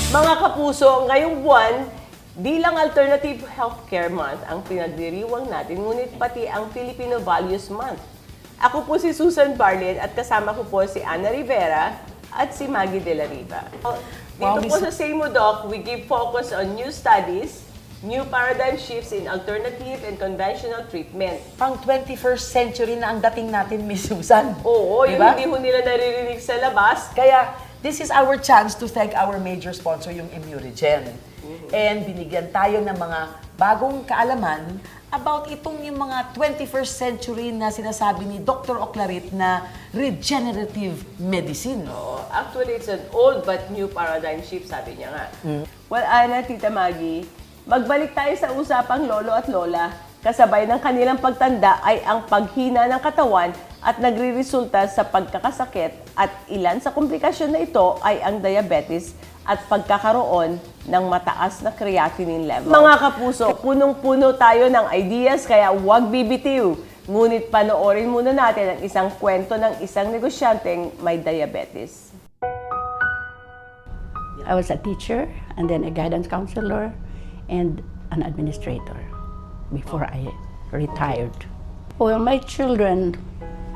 Mga kapuso, ngayong buwan, di lang Alternative Healthcare Month ang pinagdiriwang natin, ngunit pati ang Filipino Values Month. Ako po si Susan Barlet at kasama ko po si Ana Rivera at si Maggie De La Riva. Dito po sa Same Doc, we give focus on new studies, new paradigm shifts in alternative and conventional treatment. Pang 21st century na ang dating natin, Miss Susan. Oo, diba? yung hindi ho nila naririnig sa labas. Kaya, this is our chance to thank our major sponsor, yung Regeneration. And binigyan tayo ng mga bagong kaalaman about itong yung mga 21st century na sinasabi ni Dr. Oclarit na regenerative medicine. Oo, actually, it's an old but new paradigm shift, sabi niya nga. Well, Ana, Tita Maggie, magbalik tayo sa usapang lolo at lola. Kasabay ng kanilang pagtanda ay ang paghina ng katawan at nagre-resulta sa pagkakasakit at ilan sa komplikasyon na ito ay ang diabetes at pagkakaroon ng mataas na creatinine level. Mga kapuso, punong-puno tayo ng ideas kaya huwag bibitiw. Ngunit panoorin muna natin ang isang kwento ng isang negosyanteng may diabetes. I was a teacher and then a guidance counselor and an administrator before I retired. Well, my children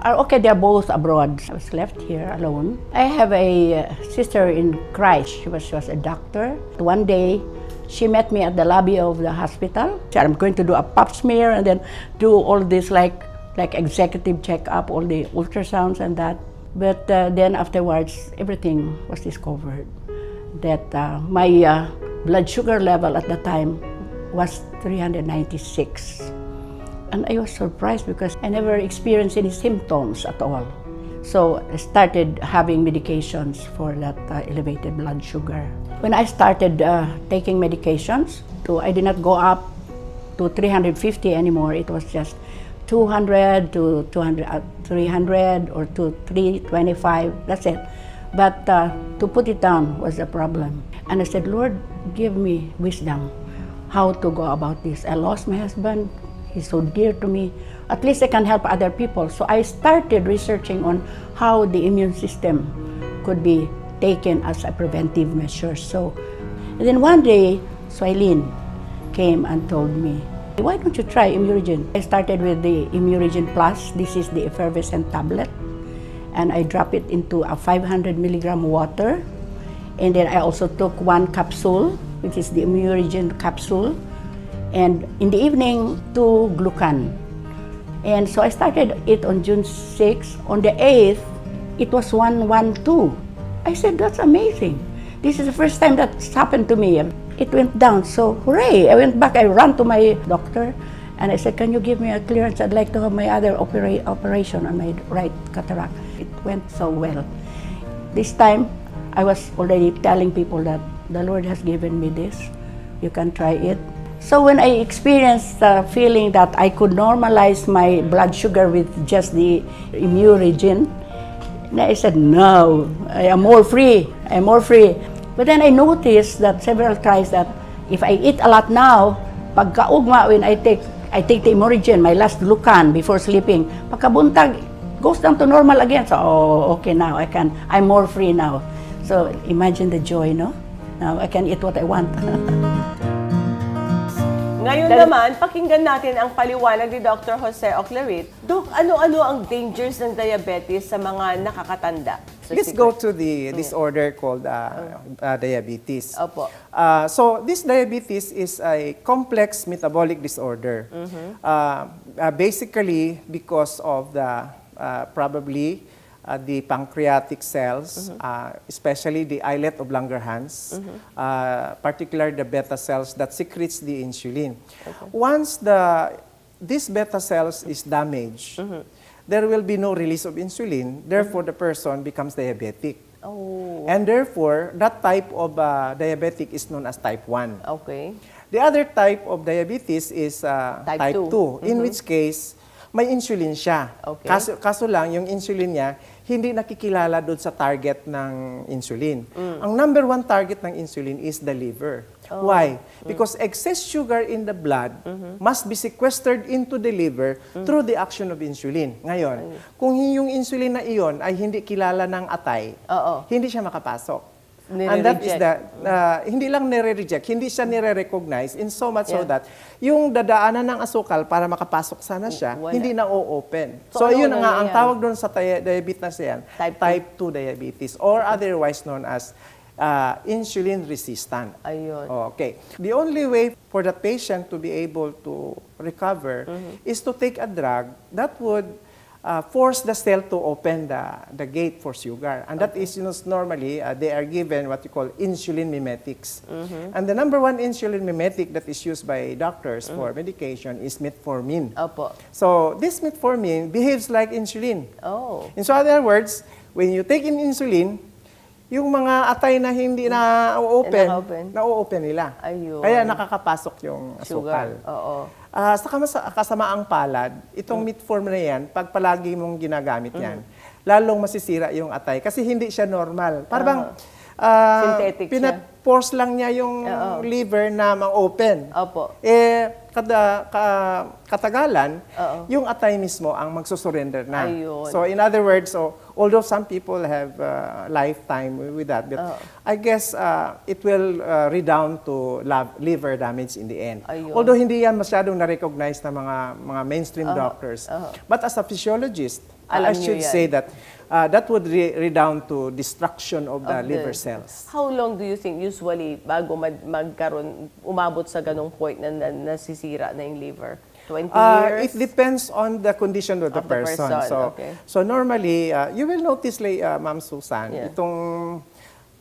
are okay, they're both abroad. I was left here alone. I have a sister in Christ. She was a doctor. One day, she met me at the lobby of the hospital. She said, I'm going to do a pap smear and then do all this like executive checkup, all the ultrasounds and that. But then afterwards, everything was discovered. That my blood sugar level at the time was 396. And I was surprised because I never experienced any symptoms at all. So I started having medications for that elevated blood sugar. When I started taking medications, I did not go up to 350 anymore. It was just 200 to 300 or to 325, that's it. But to put it down was a problem. And I said, Lord, give me wisdom how to go about this. I lost my husband. He's so dear to me. At least I can help other people. So I started researching on how the immune system could be taken as a preventive measure. And then one day, Swailin came and told me, why don't you try Immunogen? I started with the Immunogen Plus. This is the effervescent tablet. And I drop it into a 500 milligram water. And then I also took one capsule, which is the Immunogen capsule. And in the evening, 2 glucan. And so I started it on June 6. On the 8th, it was 112. I said, that's amazing. This is the first time that's happened to me. It went down, so hooray. I went back, I ran to my doctor, and I said, can you give me a clearance? I'd like to have my other operation on my right cataract. It went so well. This time, I was already telling people that the Lord has given me this. You can try it. So when I experienced the feeling that I could normalize my blood sugar with just the Immunogen, I said, no, I am more free, I'm more free. But then I noticed that several times that if I eat a lot now, pagkaugma when I take the Immunogen, my last glucan before sleeping, pagkabuntag, goes down to normal again. So, okay, now I'm more free now. So imagine the joy, no? Now I can eat what I want. Ngayon naman, pakinggan natin ang paliwanag ni Dr. Jose Oclarit. Dok, ano-ano ang dangers ng diabetes sa mga nakakatanda? Let's go to the disorder called diabetes. Opo. So this diabetes is a complex metabolic disorder. Basically, because of the probably the pancreatic cells, especially the islet of Langerhans, particularly the beta cells that secretes the insulin. Okay. Once this beta cells is damaged, there will be no release of insulin. Therefore, the person becomes diabetic. Oh. And therefore, that type of diabetic is known as type 1. Okay. The other type of diabetes is type 2, in which case, may insulin siya. Okay. Kaso lang, yung insulin niya, hindi nakikilala doon sa target ng insulin. Ang number 1 target ng insulin is the liver. Oh. Why? Because excess sugar in the blood must be sequestered into the liver through the action of insulin. Ngayon, kung yung insulin na iyon ay hindi kilala ng atay, hindi siya makapasok. And that is Nire-reject. that, hindi lang nire-reject, hindi siya nire-recognize in so much so Yeah. that yung dadaanan ng asukal para makapasok sana siya, Wala. hindi na o-open. So, So, ano yun na nga, ang nangyayari? tawag doon sa diabetes yan, Type 2 diabetes, or otherwise known as insulin resistant. Ayun. Okay. The only way for the patient to be able to recover is to take a drug that would force the cell to open the gate for sugar. And that is, normally, they are given what you call insulin mimetics. And the number one insulin mimetic that is used by doctors for medication is metformin. Opo. So this metformin behaves like insulin. Oh. In so other words, when you take in insulin, yung mga atay na hindi na open, Na-open. na-open nila. Ayun. Kaya nakakapasok yung Sugar. asukal. Oo. Sa kasamaang palad, itong metformin na yan, pag palagi mong ginagamit yan, lalong masisira yung atay kasi hindi siya normal. Parang Synthetic siya. force lang niya yung liver na ma-open. Opo. Katagalan, yung atay mismo ang magsusurrender na. Ayun. So in other words, although some people have lifetime with that, but I guess it will redound to liver damage in the end. Ayun. Although hindi yan masyadong na-recognize ng mga mainstream doctors. But as a physiologist, Alam I niyo should yan. say that that would redound to destruction of the liver cells. How long do you think usually bago umabot sa ganong point na nasisira na yung liver? 20 years? It depends on the condition of the person. So normally, you will notice, Ma'am Susan, Yeah. itong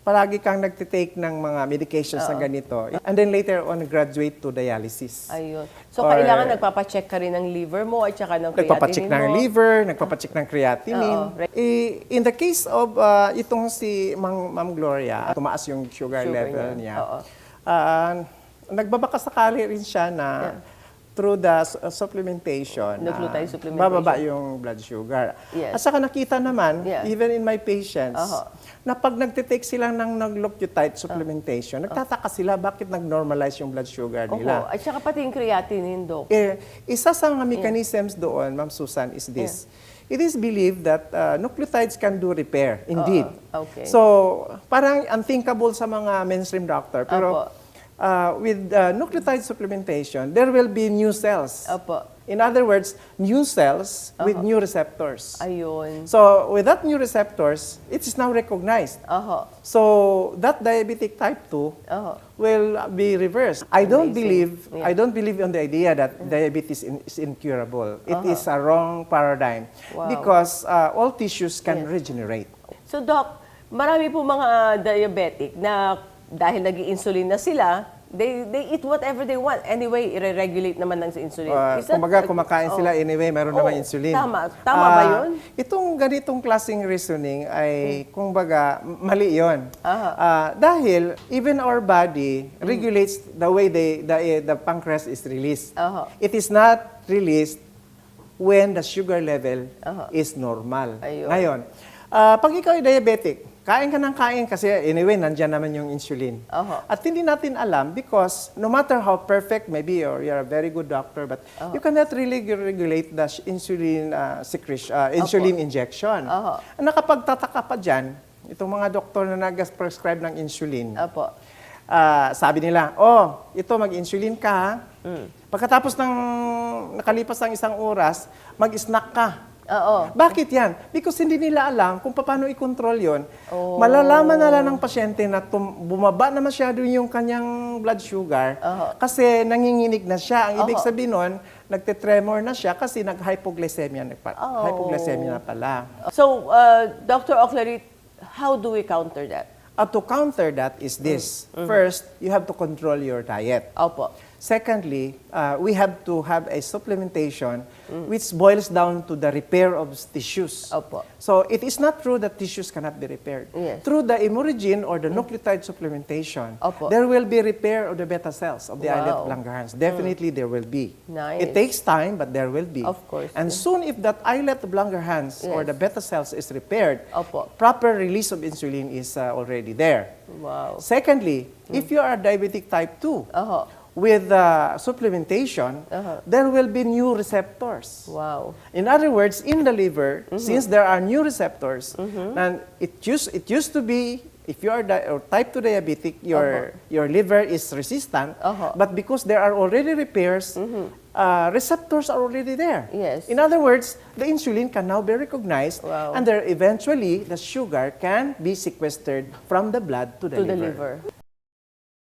palagi kang nagtitake ng mga medications na ganito. And then later on, graduate to dialysis. Ayun. So, Or- kailangan nagpapacheck ka rin ng liver mo at saka ng Nagpapacheck creatinine ng mo. liver, nagpapacheck ng creatinine. Oo. In the case of itong si Ma'am Gloria, tumaas yung sugar level niya. Oo. Nagbabaka sakali rin siya na through the supplementation, Nucleotide supplementation. bababa yung blood sugar. Yes. At saka nakita naman, Yeah. even in my patients, Aha. na pag nagtitake sila ng nucleotide supplementation, nagtataka sila bakit nag-normalize yung blood sugar Opo. nila. At saka pati yung creatinine, Doc. Isa sa mga mechanisms doon, Ma'am Susan, is this. It is believed that nucleotides can do repair, indeed. Okay. So, parang unthinkable sa mga mainstream doctor. Pero with nucleotide supplementation, there will be new cells. Opo. In other words, new cells with new receptors. Ayun. So, with that new receptors, it is now recognized. Aha. So, that diabetic type 2 Aha. will be reversed. I don't Amazing. believe on the idea that diabetes is incurable. It is a wrong paradigm Wow. because all tissues can regenerate. So, Doc, marami po mga diabetic na dahil nag-insulin na sila, they eat whatever they want. Anyway, i-regulate naman ng insulin. Is that- Kumbaga, kumakain sila anyway, mayroon naman insulin. Tama ba yun? Itong ganitong klaseng reasoning ay, kumbaga, mali yun. Dahil even our body regulates the way the pancreas is released. It is not released when the sugar level is normal. Ayun. Ngayon, pag ikaw ay diabetic, kain ka ng kain kasi anyway, nandyan naman yung insulin. At hindi natin alam because no matter how perfect, maybe you're a very good doctor, but you cannot really regulate the insulin secretion, insulin injection. Ang nakapagtataka pa dyan, itong mga doktor na nag-prescribe ng insulin, Opo. sabi nila, ito mag-insulin ka, ha? Pagkatapos ng nakalipas ng isang oras, mag-snack ka. Oo. Bakit yan? Because hindi nila alam kung paano i-control yon. Malalaman na lang ng pasyente na bumaba na masyado yung kanyang blood sugar kasi nanginginig na siya. Ang ibig sabihin nun, nagtetremor na siya kasi nag-hypoglycemia na pala. So, Dr. Oclery, how do we counter that? To counter that is this. First, you have to control your diet. Opo. Secondly, we have to have a supplementation which boils down to the repair of tissues. Opo. So it is not true that tissues cannot be repaired. Yes. Through the imurigine or the nucleotide supplementation, Opo. there will be repair of the beta cells of the islet of Wow. Langerhans. Definitely there will be. Nice. It takes time, but there will be. Of course. And soon if that islet of Langerhans or Yes. the beta cells is repaired, Opo. proper release of insulin is already there. Wow. Secondly, if you are diabetic type 2, with supplementation, there will be new receptors. Wow. In other words, in the liver, since there are new receptors, and it used to be if you are type 2 diabetic, your liver is resistant, but because there are already repairs, receptors are already there. Yes. In other words, the insulin can now be recognized, Wow. and there eventually the sugar can be sequestered from the blood to the To the liver. liver.